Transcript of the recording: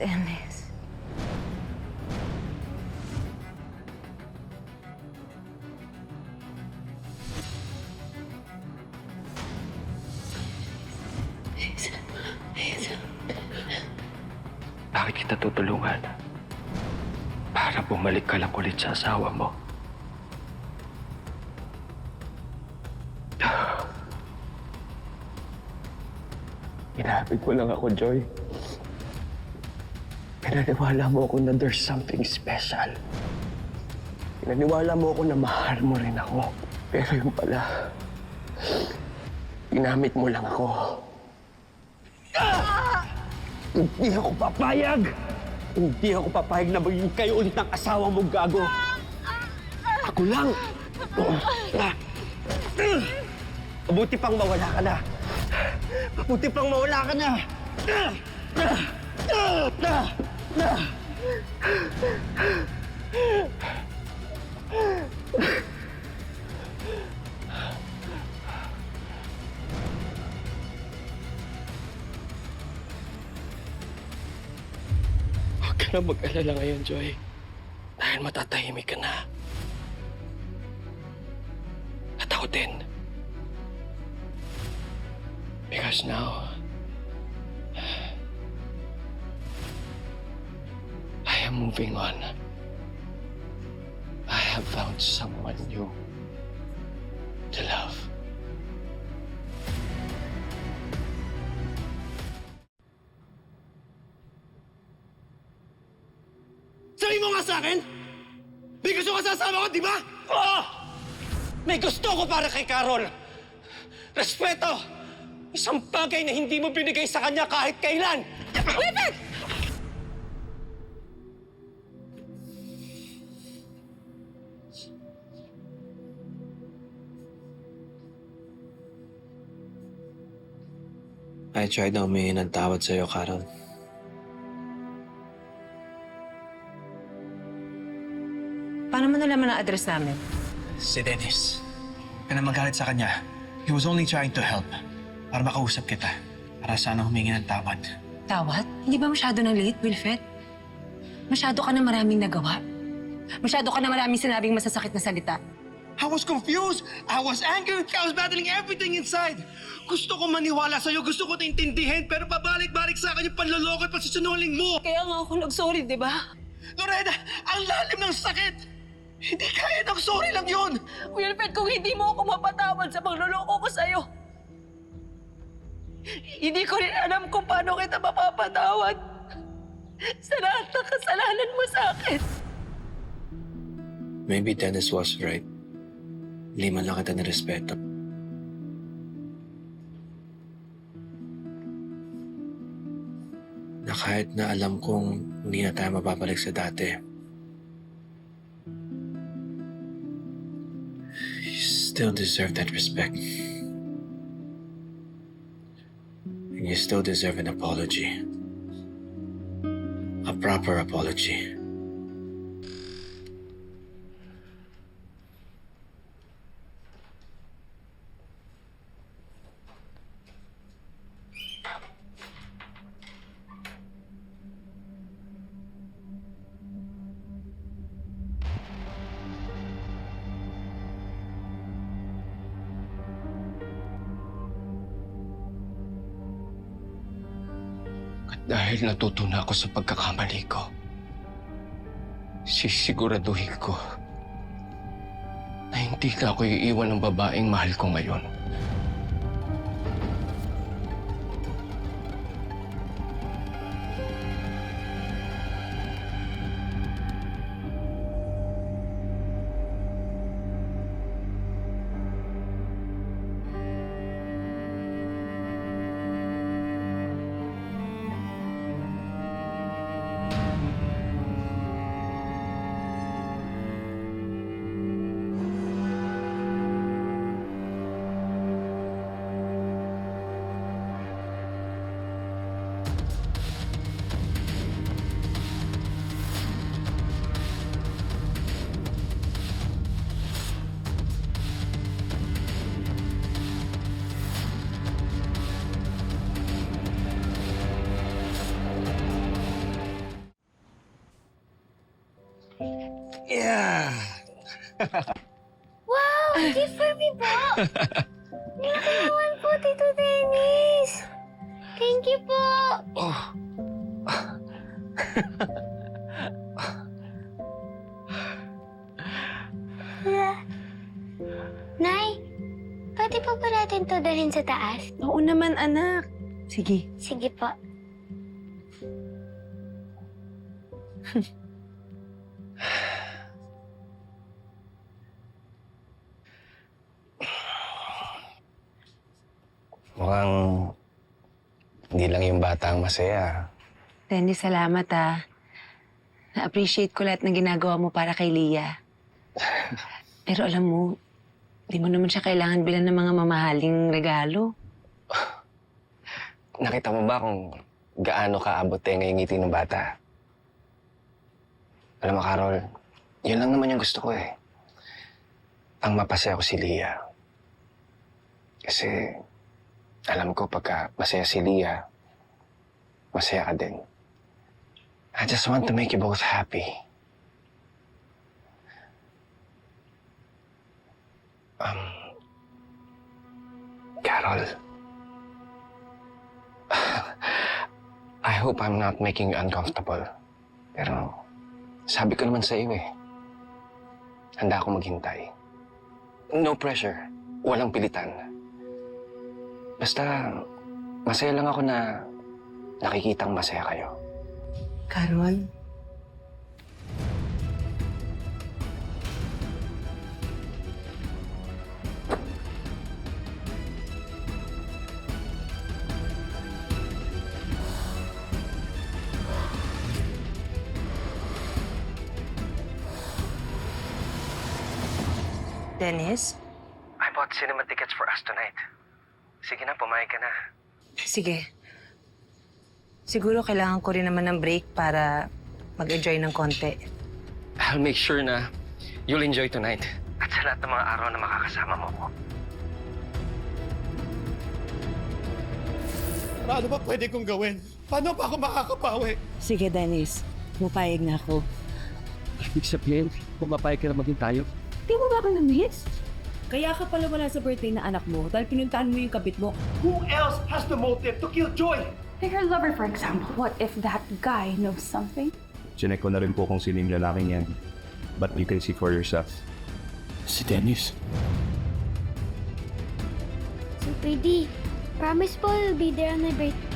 Dennis. Bakit kita tutulungan? Para bumalik ka lang ulit sa asawa mo. Inahapit mo lang ako, Joy. Pinaniwala mo ako na there's something special. Pinaniwala mo ako na mahal mo rin ako. Pero yung pala, ginamit mo lang ako. Hindi ako papayag! Hindi ako papayag na maging kayo ulit ng asawa mong gago. Ako lang! Mabuti pang mawala ka na. Mabuti pang mawala ka na. Huwag ka na mag-alala ngayon, Joy. Dahil matatahimik ka na. At ako din. Because now, I am moving on. I have found someone new to love. Sabi mo nga sa akin! May gusto ka sa asawa ko, di ba? Oo! May gusto ko para kay Carol! Respeto! Isang bagay na hindi mo binigay sa kanya kahit kailan! Wilfred! I tried na humingi ng tawad sa'yo, Carol. Paano mo nalaman ang address namin? Si Dennis. Ka na magalit sa kanya. He was only trying to help. Para makausap kita. Para sana humingi ng tawad. Tawad? Hindi ba masyado ng late, Wilfred? Masyado ka na maraming nagawa. Masyado ka na maraming sinabing masasakit na salita. I was confused. I was angry. I was battling everything inside. Gusto ko maniwala sa'yo. Gusto ko intindihin. Pero pabalik-balik sa akin yung panloloko at pasisunungaling mo. Kaya nga ako nag-sorry, di ba? Lorena, ang lalim ng sakit. Hindi kaya ng sorry lang yun. Wilfred, kung hindi mo ako mapatawad sa pagluloko ko sa'yo, hindi ko rin alam kung paano kita mapapatawad sa lahat ng kasalanan mo sa akin. Maybe Dennis was right. Hindi man lang kita nirespeto. Na kahit na alam kong hindi na tayo mababalik sa dati, you still deserve that respect. And you still deserve an apology. A proper apology. Dahil natuto na ako sa pagkakamali ko, sisiguraduhin ko na hindi na ako iiwan ng babaeng mahal ko ngayon. Yeah! Wow! Gift for me po! Laki naman po, Tito Dennis! Thank you po! Oh. Nay, pwede po ba natin to dalhin sa taas? Oo naman, anak. Sige. Sige po. Mukhang hindi lang yung bata ang masaya. Dennis, salamat Na-appreciate ko lahat ng ginagawa mo para kay Leah. Pero alam mo, di mo naman siya kailangan bilan ng mga mamahaling regalo. Nakita mo ba kung gaano kaabot ngayong ngiti ng bata? Alam mo, Carol, yun lang naman yung gusto ko eh. Ang mapasaya ko si Leah. Kasi alam ko pagka masaya si Leah, masaya ka din. I just want to make you both happy. Carol, I hope I'm not making you uncomfortable. Pero sabi ko naman sa iyo eh, handa ako maghintay. No pressure, walang pilitan. Basta masaya lang ako na nakikitang masaya kayo. Carol? Dennis? I bought cinema tickets for us tonight. Sige na, pumayag ka na. Sige. Siguro kailangan ko rin naman ng break para mag-enjoy ng konti. I'll make sure na you'll enjoy tonight. At sa lahat ng mga araw na makakasama mo ko. Ano ba pwede kong gawin? Paano pa ako makakapawi? Sige, Dennis. Pupayag na ako. Ibig sabihin, pumapayag ka na maging tayo. Di mo ba ako na-miss? Kaya ka pala wala sa birthday na anak mo dahil pinuntahan mo yung kabit mo. Who else has the motive to kill Joy? Take her lover, for example. What if that guy knows something? Chinek ko na rin po kung sino yung lalaking yan. But you can see for yourself. Si Dennis. So pretty. Promise po, I'll be there on my birthday.